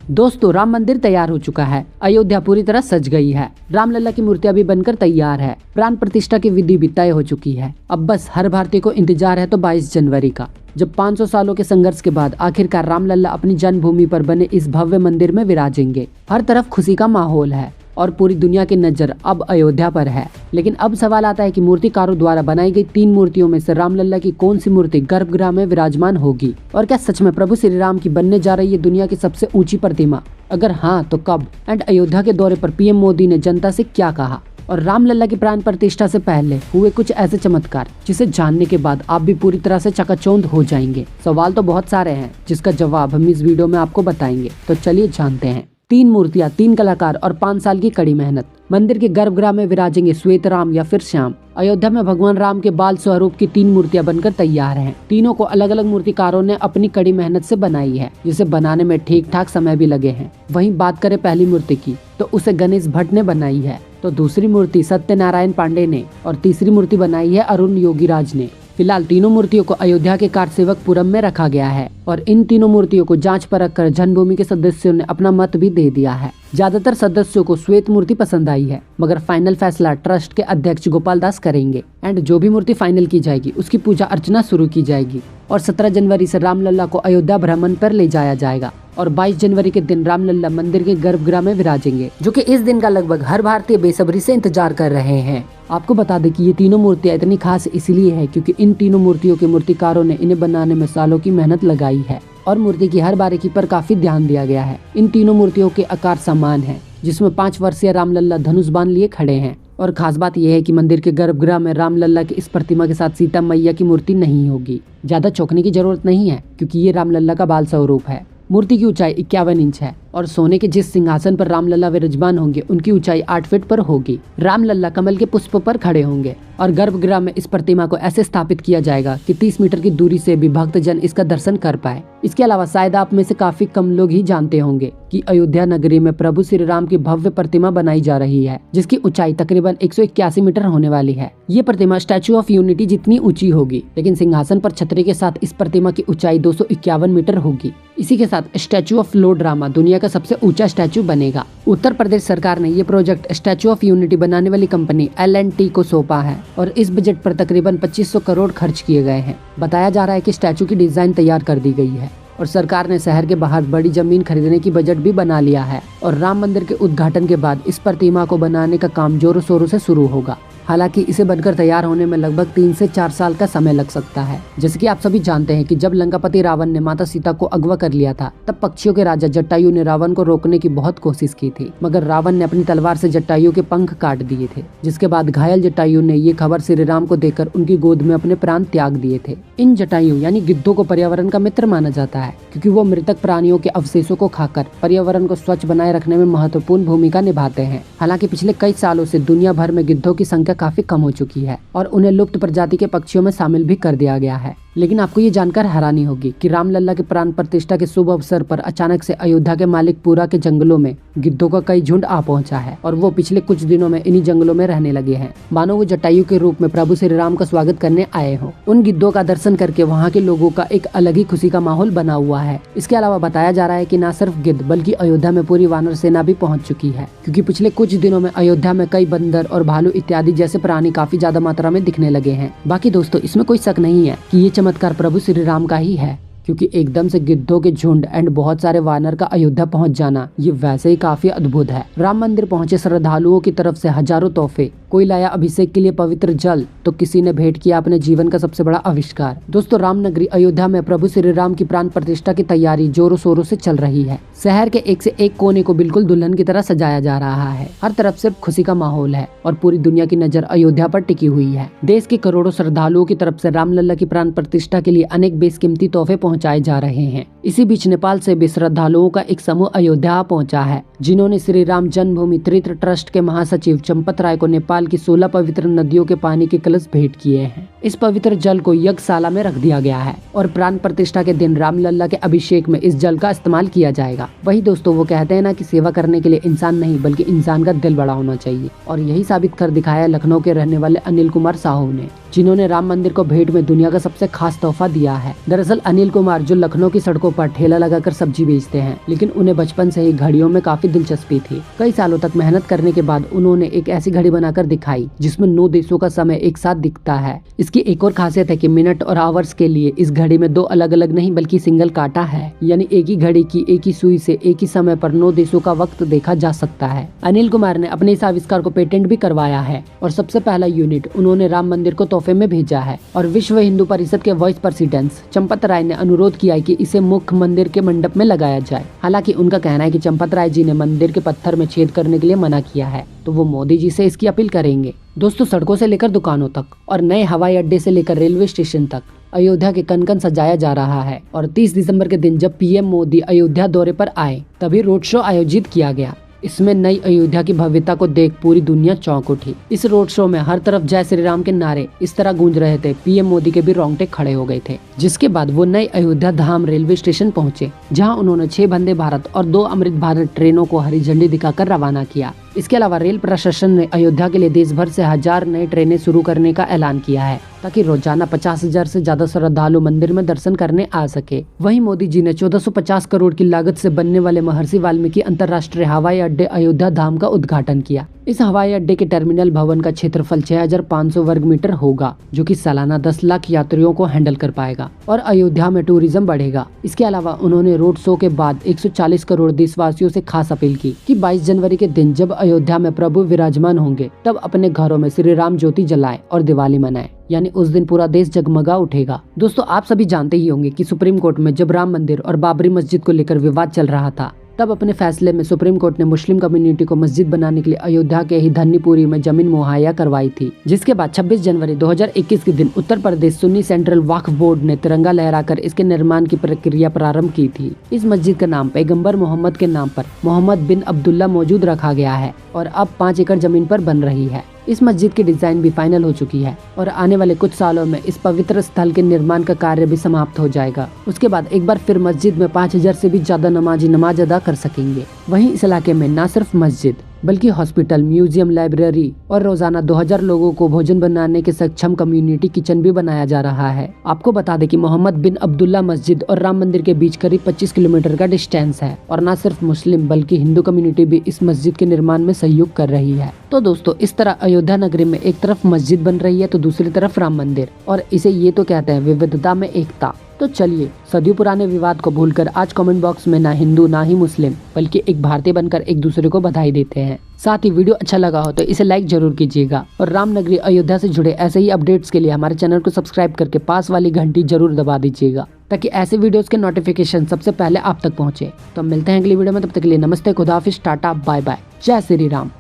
दोस्तों, राम मंदिर तैयार हो चुका है। अयोध्या पूरी तरह सज गई है। रामलला की मूर्तियां भी बनकर तैयार है। प्राण प्रतिष्ठा की विधि भी तय हो चुकी है। अब बस हर भारतीय को इंतजार है तो 22 जनवरी का, जब 500 सालों के संघर्ष के बाद आखिरकार रामलला अपनी जन्मभूमि पर बने इस भव्य मंदिर में विराजेंगे। हर तरफ खुशी का माहौल है और पूरी दुनिया की नजर अब अयोध्या पर है। लेकिन अब सवाल आता है कि मूर्तिकारों द्वारा बनाई गई 3 मूर्तियों में से रामलला की कौन सी मूर्ति गर्भगृह में विराजमान होगी, और क्या सच में प्रभु श्री राम की बनने जा रही है दुनिया की सबसे ऊंची प्रतिमा? अगर हाँ तो कब? एंड अयोध्या के दौरे पर पीएम मोदी ने जनता से क्या कहा, और रामलला की प्राण प्रतिष्ठा से पहले हुए कुछ ऐसे चमत्कार जिसे जानने के बाद आप भी पूरी तरह से चकाचौंध हो जाएंगे। सवाल तो बहुत सारे हैं जिसका जवाब हम इस वीडियो में आपको बताएंगे, तो चलिए जानते हैं। 3 मूर्तियां, 3 कलाकार और 5 साल की कड़ी मेहनत। मंदिर के गर्भगृह में विराजेंगे श्वेत राम या फिर श्याम। अयोध्या में भगवान राम के बाल स्वरूप की 3 मूर्तियां बनकर तैयार हैं। तीनों को अलग अलग मूर्तिकारों ने अपनी कड़ी मेहनत से बनाई है, जिसे बनाने में ठीक ठाक समय भी लगे हैं। वहीं बात करें पहली मूर्ति की, तो उसे गणेश भट्ट ने बनाई है, तो दूसरी मूर्ति सत्यनारायण पांडे ने, और तीसरी मूर्ति बनाई है अरुण योगीराज ने। फिलहाल तीनों मूर्तियों को अयोध्या के कारसेवकपुरम में रखा गया है और इन तीनों मूर्तियों को जांच परख कर जन्मभूमि के सदस्यों ने अपना मत भी दे दिया है। ज्यादातर सदस्यों को श्वेत मूर्ति पसंद आई है, मगर फाइनल फैसला ट्रस्ट के अध्यक्ष गोपाल दास करेंगे। एंड जो भी मूर्ति फाइनल की जाएगी उसकी पूजा अर्चना शुरू की जाएगी और 17 जनवरी से रामलला को अयोध्या भ्रमण पर ले जाया जाएगा और 22 जनवरी के दिन रामलला मंदिर के गर्भगृह में विराजेंगे, जो कि इस दिन का लगभग हर भारतीय बेसब्री से इंतजार कर रहे हैं। आपको बता दें कि ये तीनों मूर्तियां इतनी खास इसलिए है क्योंकि इन तीनों मूर्तियों के मूर्तिकारों ने इन्हें बनाने में सालों की मेहनत लगाई है और मूर्ति की हर बारीकी पर काफी ध्यान दिया गया है। इन तीनों मूर्तियों के आकार समान है, जिसमें 5 वर्षीय रामलला धनुष बाण लिए खड़े हैं। और खास बात यह है कि मंदिर के गर्भगृह में रामलला की इस प्रतिमा के साथ सीता मैया की मूर्ति नहीं होगी। ज्यादा चौंकने की जरूरत नहीं है क्योंकि ये रामलला का बाल स्वरूप है। मूर्ति की ऊंचाई 51 इंच है और सोने के जिस सिंहासन पर रामलला विराजमान होंगे उनकी ऊंचाई 8 फीट पर होगी। रामलला कमल के पुष्प पर खड़े होंगे और गर्भगृह में इस प्रतिमा को ऐसे स्थापित किया जाएगा कि 30 मीटर की दूरी से भी भक्तजन इसका दर्शन कर पाए। इसके अलावा शायद आप में से काफी कम लोग ही जानते होंगे कि अयोध्या नगरी में प्रभु श्री राम की भव्य प्रतिमा बनाई जा रही है, जिसकी ऊंचाई तकरीबन 181 मीटर होने वाली है। ये प्रतिमा स्टैचू ऑफ यूनिटी जितनी ऊंची होगी, लेकिन सिंहासन पर छतरी के साथ इस प्रतिमा की ऊंचाई 251 मीटर होगी। इसी के साथ स्टैचू ऑफ लॉर्ड रामा दुनिया का सबसे ऊंचा स्टैचू बनेगा। उत्तर प्रदेश सरकार ने ये प्रोजेक्ट स्टैचू ऑफ यूनिटी बनाने वाली कंपनी L&T को सौंपा है और इस बजट पर तकरीबन 2500 करोड़ खर्च किए गए हैं। बताया जा रहा है कि स्टैचू की डिजाइन तैयार कर दी गई है और सरकार ने शहर के बाहर बड़ी जमीन खरीदने की बजट भी बना लिया है और राम मंदिर के उद्घाटन के बाद इस प्रतिमा को बनाने का काम जोरों शोरों से शुरू होगा। हालांकि इसे बनकर तैयार होने में लगभग 3 से 4 साल का समय लग सकता है। जैसे कि आप सभी जानते हैं कि जब लंकापति रावण ने माता सीता को अगवा कर लिया था, तब पक्षियों के राजा जटायु ने रावण को रोकने की बहुत कोशिश की थी, मगर रावण ने अपनी तलवार से जटायु के पंख काट दिए थे, जिसके बाद घायल जटायु ने ये खबर श्री राम को देकर उनकी गोद में अपने प्राण त्याग दिए थे। इन जटायु यानी गिद्धों को पर्यावरण का मित्र माना जाता है क्योंकि वो मृतक प्राणियों के अवशेषों को खाकर पर्यावरण को स्वच्छ बनाए रखने में महत्वपूर्ण भूमिका निभाते हैं। हालांकि पिछले कई सालों से दुनिया भर में गिद्धों की संख्या काफी कम हो चुकी है और उन्हें लुप्त प्रजाति के पक्षियों में शामिल भी कर दिया गया है। लेकिन आपको ये जानकर हैरानी होगी कि रामलला के प्राण प्रतिष्ठा के शुभ अवसर पर अचानक से अयोध्या के मालिकपुरा के जंगलों में गिद्धों का कई झुंड आ पहुंचा है और वो पिछले कुछ दिनों में इन्हीं जंगलों में रहने लगे हैं, मानो वो जटायु के रूप में प्रभु श्री राम का स्वागत करने आए हों। उन गिद्धों का दर्शन करके वहाँ के लोगों का एक अलग ही खुशी का माहौल बना हुआ है। इसके अलावा बताया जा रहा है कि न सिर्फ गिद्ध बल्कि अयोध्या में पूरी वानर सेना भी पहुँच चुकी है, क्योंकि पिछले कुछ दिनों में अयोध्या में कई बंदर और भालू इत्यादि जैसे प्राणी काफी ज्यादा मात्रा में दिखने लगे हैं। बाकी दोस्तों, इसमें कोई शक नहीं है कि ये चमत्कार प्रभु श्री राम का ही है, क्योंकि एकदम से गिद्धों के झुंड एंड बहुत सारे वानर का अयोध्या पहुंच जाना ये वैसे ही काफी अद्भुत है। राम मंदिर पहुंचे श्रद्धालुओं की तरफ से हजारों तोहफे, कोई लाया अभिषेक के लिए पवित्र जल, तो किसी ने भेंट किया अपने जीवन का सबसे बड़ा आविष्कार। दोस्तों, रामनगरी अयोध्या में प्रभु श्री राम की प्राण प्रतिष्ठा की तैयारी जोरों शोरों से चल रही है। शहर के एक से एक कोने को बिल्कुल दुल्हन की तरह सजाया जा रहा है। हर तरफ सिर्फ खुशी का माहौल है और पूरी दुनिया की नजर अयोध्या पर टिकी हुई है। देश के करोड़ों श्रद्धालुओं की तरफ से रामलला की प्राण प्रतिष्ठा के लिए अनेक बेशकीमती तोहफे पहुंचाए जा रहे हैं। इसी बीच नेपाल से भी श्रद्धालुओं का एक समूह अयोध्या पहुंचा है, जिन्होंने श्री राम जन्मभूमि तीर्थ ट्रस्ट के महासचिव चंपत राय को नेपाल की 16 पवित्र नदियों के पानी के कलश भेंट किए हैं। इस पवित्र जल को यज्ञशाला में रख दिया गया है और प्राण प्रतिष्ठा के दिन रामलला के अभिषेक में इस जल का इस्तेमाल किया जाएगा। वही दोस्तों, वो कहते हैं ना कि सेवा करने के लिए इंसान नहीं बल्कि इंसान का दिल बड़ा होना चाहिए, और यही साबित कर दिखाया लखनऊ के रहने वाले अनिल कुमार साहू ने, जिन्होंने राम मंदिर को भेंट में दुनिया का सबसे खास तोहफा दिया है। दरअसल अनिल कुमार जो लखनऊ की सड़कों पर ठेला लगाकर सब्जी बेचते हैं, लेकिन उन्हें बचपन से ही घड़ियों में काफी दिलचस्पी थी। कई सालों तक मेहनत करने के बाद उन्होंने एक ऐसी घड़ी बनाकर दिखाई जिसमें 9 देशों का समय एक साथ दिखता है। इसकी एक और खासियत है कि मिनट और आवर्स के लिए इस घड़ी में 2 अलग अलग नहीं बल्कि सिंगल काटा है, यानी एक ही घड़ी की एक ही सुई से एक ही समय पर 9 देशों का वक्त देखा जा सकता है। अनिल कुमार ने अपने इस आविष्कार को पेटेंट भी करवाया है और सबसे पहला यूनिट उन्होंने राम मंदिर को तोहफे में भेजा है। और विश्व हिंदू परिषद के वाइस प्रेसिडेंट चंपत राय ने अनुरोध किया है कि इसे मुख्य मंदिर के मंडप में लगाया जाए। हालांकि उनका कहना है कि चंपत राय जी ने मंदिर के पत्थर में छेद करने के लिए मना किया है, तो वो मोदी जी से इसकी अपील करेंगे। दोस्तों, सड़कों से लेकर दुकानों तक और नए हवाई अड्डे से लेकर रेलवे स्टेशन तक अयोध्या के कन कन सजाया जा रहा है। और 30 दिसंबर के दिन जब पीएम मोदी अयोध्या दौरे पर आए तभी रोड शो आयोजित किया गया। इसमें नई अयोध्या की भव्यता को देख पूरी दुनिया चौंक उठी। इस रोड शो में हर तरफ जय श्री राम के नारे इस तरह गूंज रहे थे, पीएम मोदी के भी रोंगटे खड़े हो गए थे। जिसके बाद वो नई अयोध्या धाम रेलवे स्टेशन पहुंचे, जहां उन्होंने 6 वंदे भारत और 2 अमृत भारत ट्रेनों को हरी झंडी दिखाकर रवाना किया। इसके अलावा रेल प्रशासन ने अयोध्या के लिए देश भर से 1000 नई ट्रेनें शुरू करने का ऐलान किया है, ताकि रोजाना 50,000 से ज्यादा श्रद्धालु मंदिर में दर्शन करने आ सके। वहीं मोदी जी ने 1450 करोड़ की लागत से बनने वाले महर्षि वाल्मीकि अंतर्राष्ट्रीय हवाई अड्डे अयोध्या धाम का उद्घाटन किया। इस हवाई अड्डे के टर्मिनल भवन का क्षेत्रफल 6500 वर्ग मीटर होगा, जो कि सालाना 10 लाख यात्रियों को हैंडल कर पाएगा और अयोध्या में टूरिज्म बढ़ेगा। इसके अलावा उन्होंने रोड शो के बाद 140 करोड़ देशवासियों से खास अपील की कि 22 जनवरी के दिन जब अयोध्या में प्रभु विराजमान होंगे तब अपने घरों में श्री राम ज्योति जलाएं और दिवाली मनाएं, यानी उस दिन पूरा देश जगमगा उठेगा। दोस्तों, आप सभी जानते ही होंगे कि सुप्रीम कोर्ट में जब राम मंदिर और बाबरी मस्जिद को लेकर विवाद चल रहा था, तब अपने फैसले में सुप्रीम कोर्ट ने मुस्लिम कम्युनिटी को मस्जिद बनाने के लिए अयोध्या के ही धन्नीपुरी में जमीन मुहैया करवाई थी। जिसके बाद 26 जनवरी 2021 के दिन उत्तर प्रदेश सुन्नी सेंट्रल वक्फ बोर्ड ने तिरंगा लहराकर इसके निर्माण की प्रक्रिया प्रारंभ की थी। इस मस्जिद का नाम पैगंबर मोहम्मद के नाम पर मोहम्मद बिन अब्दुल्ला मौजूद रखा गया है और अब 5 एकड़ जमीन पर बन रही है। इस मस्जिद की डिजाइन भी फाइनल हो चुकी है और आने वाले कुछ सालों में इस पवित्र स्थल के निर्माण का कार्य भी समाप्त हो जाएगा। उसके बाद एक बार फिर मस्जिद में 5000 से भी ज्यादा नमाजी नमाज अदा कर सकेंगे। वहीं इस इलाके में न सिर्फ मस्जिद बल्कि हॉस्पिटल, म्यूजियम, लाइब्रेरी और रोजाना 2000 लोगों को भोजन बनाने के सक्षम कम्युनिटी किचन भी बनाया जा रहा है। आपको बता दें कि मोहम्मद बिन अब्दुल्ला मस्जिद और राम मंदिर के बीच करीब 25 किलोमीटर का डिस्टेंस है और न सिर्फ मुस्लिम बल्कि हिंदू कम्युनिटी भी इस मस्जिद के निर्माण में सहयोग कर रही है। तो दोस्तों, इस तरह अयोध्या नगरी में एक तरफ मस्जिद बन रही है तो दूसरी तरफ राम मंदिर, और इसे ये तो कहते हैं विविधता में एकता। तो चलिए, सदियों पुराने विवाद को भूलकर आज कमेंट बॉक्स में ना हिंदू ना ही मुस्लिम बल्कि एक भारतीय बनकर एक दूसरे को बधाई देते हैं। साथ ही वीडियो अच्छा लगा हो तो इसे लाइक जरूर कीजिएगा और रामनगरी अयोध्या से जुड़े ऐसे ही अपडेट्स के लिए हमारे चैनल को सब्सक्राइब करके पास वाली घंटी जरूर दबा दीजिएगा, ताकि ऐसे वीडियोस के नोटिफिकेशन सबसे पहले आप तक पहुंचे। तो मिलते हैं अगली वीडियो में, तब तक के लिए नमस्ते, खुदा हाफिज, टाटा, बाय बाय, जय श्री राम।